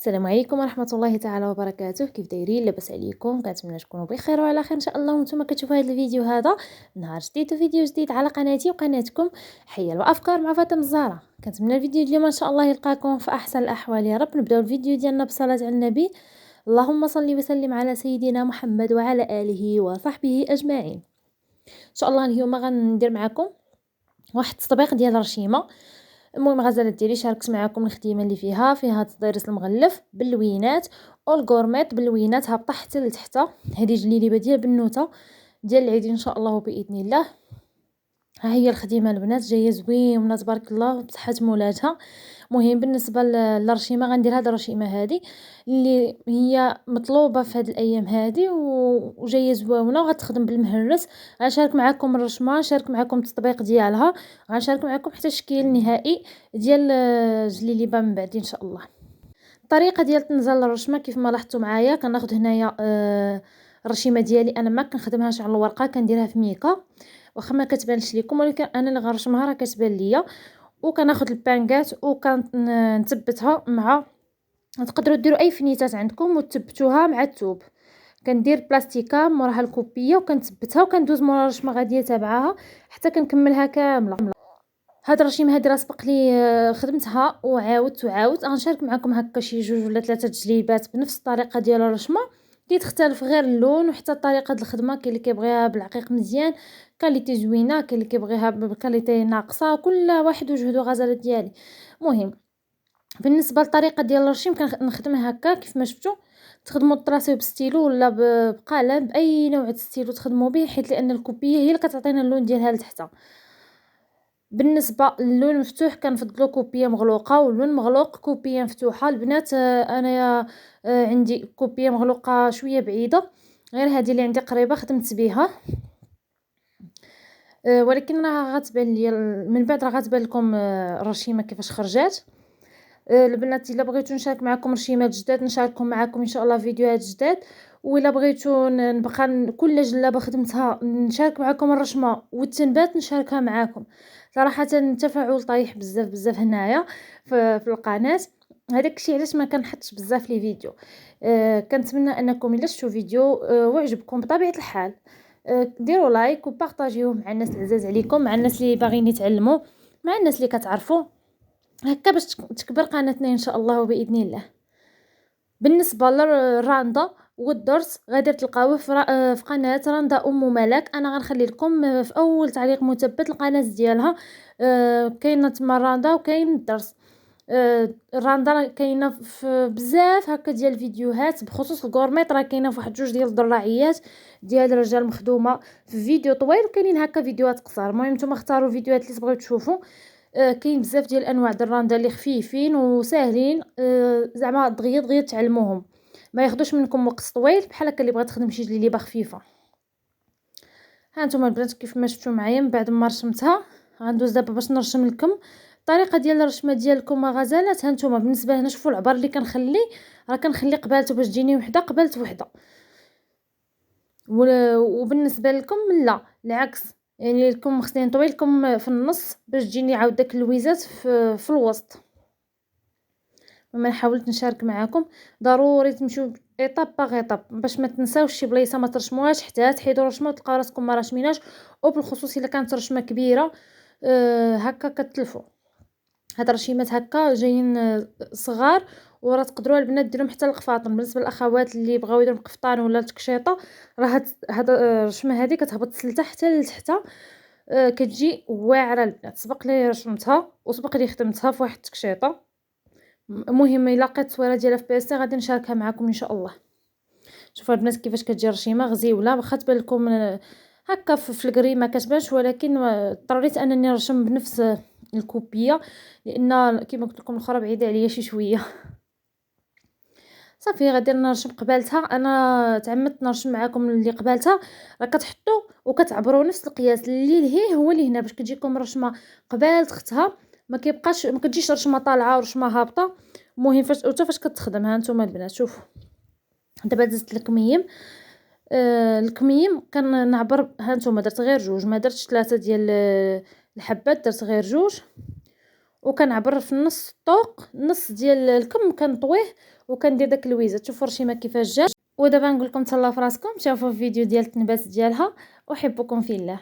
السلام عليكم ورحمه الله تعالى وبركاته. كيف دايرين؟ لاباس عليكم؟ كنتمنى تكونوا بخير وعلى خير ان شاء الله. وانتم كتشوفوا هذا الفيديو هذا نهار جديد وفيديو جديد على قناتي وقناتكم حيل وافكار مع فاطمه الزهراء. كنتمنى الفيديو اليوم ان شاء الله يلقاكم في احسن الاحوال يا رب. نبداو الفيديو ديالنا بصلاه على النبي. اللهم صل وسلم على سيدنا محمد وعلى اله وصحبه اجمعين. ان شاء الله اليوم غندير معكم واحد التطبيق ديال الرشيمه. المهم غزالات ديالي شاركت معكم الخديمه اللي فيها التضيرس المغلف باللوينات والغورميط باللوينات هابطه حتى لتحت. هذه جليليبه ديال بنوته ديال العيد ان شاء الله باذن الله. ها هي الخديمه البنات جايه زوينه تبارك الله بصحه مولاتها. مهم بالنسبه للرشيمه غندير هذه الرشيمه هذه اللي هي مطلوبه في هذه الايام هذه وجايه زوينه وغتخدم بالمهرس. غنشارك معكم الرشمه، نشارك معكم التطبيق ديالها، غنشارك معكم حتى الشكل النهائي ديال الجليليبه من بعد ان شاء الله. الطريقه ديال تنزل الرشمه كيف ما لاحظتوا معايا كناخذ هنايا الرشيمه ديالي انا ما كنخدمهاش على الورقه، كنديرها في ميكا واخا ما كتبانش لكم، ولكن انا اللي غنرشمها راه كتبان ليا. وكناخذ البانكات وكنثبتها مع، تقدروا ديروا اي فنيتات عندكم وتثبتوها مع الثوب. كندير بلاستيكه موراها الكوبيه وكنثبتها وكندوز مورا الرشمه غاديه تبعها حتى كنكملها كامله. هاد الرشيمه هادي راه سبق لي خدمتها وعاودت غنشارك معكم هكا شي جوج ولا ثلاثه تجريبات بنفس الطريقه ديال الرشمه. كيتختلف غير اللون وحتى طريقه الخدمه. كاين اللي كيبغيها بالعقيق مزيان، كاليتي زوينه، كاين اللي كيبغيها بكاليتي ناقصه، كل واحد وجهدو غزاله ديالي. مهم بالنسبه للطريقه ديال الرشيم كنخدمها هكا كيف ما شفتوا. تخدموا الطراسيو بستيلو ولا بقلم باي نوع د ستيلو تخدموا به، حيت لان الكوبيه هي اللي كتعطينا اللون ديالها لتحت. بالنسبه للون مفتوح كنفضلوا كوبيه مغلوقه، واللون مغلوق كوبيه مفتوحه. البنات انايا عندي كوبيه مغلوقه شويه بعيده، غير هذه اللي عندي قريبه خدمت بها. ولكن راه غتبان لي من بعد، راه غتبان لكم الرشيمه كيفاش خرجات. البنات الا بغيتو نشارك معكم رشيمات جداد نشاركهم معكم ان شاء الله فيديوهات جداد. وإلا بغيتو نبقى كل جلابه خدمتها نشارك معكم الرشمه والتنبات نشاركها معكم. صراحه التفاعل طايح بزاف بزاف هنايا في القناه. هذاك الشيء علاش ما كنحطش بزاف لي فيديو. كنتمنى انكم الا شفتوا فيديو وعجبكم بطبيعه الحال ديروا لايك وبارطاجيوه مع الناس العزاز عليكم، مع الناس اللي باغيين يتعلموا، مع الناس اللي كتعرفوا هكا باش تكبر قناتنا ان شاء الله باذن الله. بالنسبه للراندا والدرس غادي تلقاوه في قناه راندا ام ملك. انا غنخلي لكم في اول تعليق مثبت القناه ديالها. كاينه تما راندا وكاين الدرس. الراندا راه كاينه في بزاف هكا ديال الفيديوهات، بخصوص الكورميط راه كاينه في واحد جوج ديال الدراعيات ديال الرجال مخدومه في فيديو طويل، وكاينين هكا فيديوهات قصار. المهم نتوما اختاروا الفيديوهات اللي تبغيو تشوفوا. كاين بزاف ديال انواع الراندا اللي خفيفين وساهلين، زعما دغيا تعلموهم، ما ياخذوش منكم وقت طويل بحال هكا اللي بغات تخدم شي جليبه خفيفه. ها نتوما البنات كيف ما شفتوا معايا من بعد ما رشمتها غندوز دابا باش نرشم لكم الطريقه ديال الرشمه ديالكم غزالات. ها نتوما بالنسبه هنا شوفوا العبار اللي كنخلي، راه كنخلي قبالته باش تجيني وحده قبالت وحده. وبالنسبه لكم لا العكس، يعني لكم خصني نطوي لكم في النص باش تجيني عاود داك اللويزات في الوسط. وما حاولت نشارك معكم ضروري تمشيو ايطاب باغ ايطاب باش ما تنساوش شي بلايصه ما ترشموهاش حتى تحيدوا رشمه وتلقاو راسكم ما راشميناش. وبالخصوص الا كانت رشمه كبيره هكا كتلفوا. هاد الرشيمات هكا جايين صغار وراه تقدروا البنات ديرهم حتى القفاطن. بالنسبه للاخوات اللي بغاو يديروا قفطان ولا تكشيطه راه هاد الرشمه هذه كتهبط سلته حتى لتحت. كتجي واعره البنات. سبق لي رشمتها وسبق لي خدمتها في واحد التكشيطه. المهم الا لقيت التصويره ديالها في بيسي غادي نشاركها معكم ان شاء الله. شوفوا البنات كيفاش كتجي رشيمه غزيوله، واخا تبان لكم هكا في الكري ما كتبانش، ولكن اضطريت انني نرشم بنفس الكوبيه لان كما قلت لكم الاخرى بعيده عليا شي شويه. صافي غادي نرشم قبالتها. انا تعمدت نرشم معكم اللي قبالتها. راه كتحطوا وكتعبروا نفس القياس اللي لهيه هو اللي هنا باش كتجيكم رشمه قبالت اختها. ما كتجيش رشمه طالعه ورشمه هابطه. المهم فاش كتخدم. ها نتوما البنات شوفوا دابا دزت الكميم. الكميم كنعبر. ها نتوما درت غير جوج، ما درتش ثلاثه ديال الحبات، درت غير جوج. وكنعبر في النص الطوق، النص ديال الكم كنطويه وكندير داك اللويزه. تشوفوا الرشيمه كيفاش جات. ودابا نقول لكم تهلاو في راسكم، شوفوا الفيديو ديال التنبات ديالها، احبكم في الله.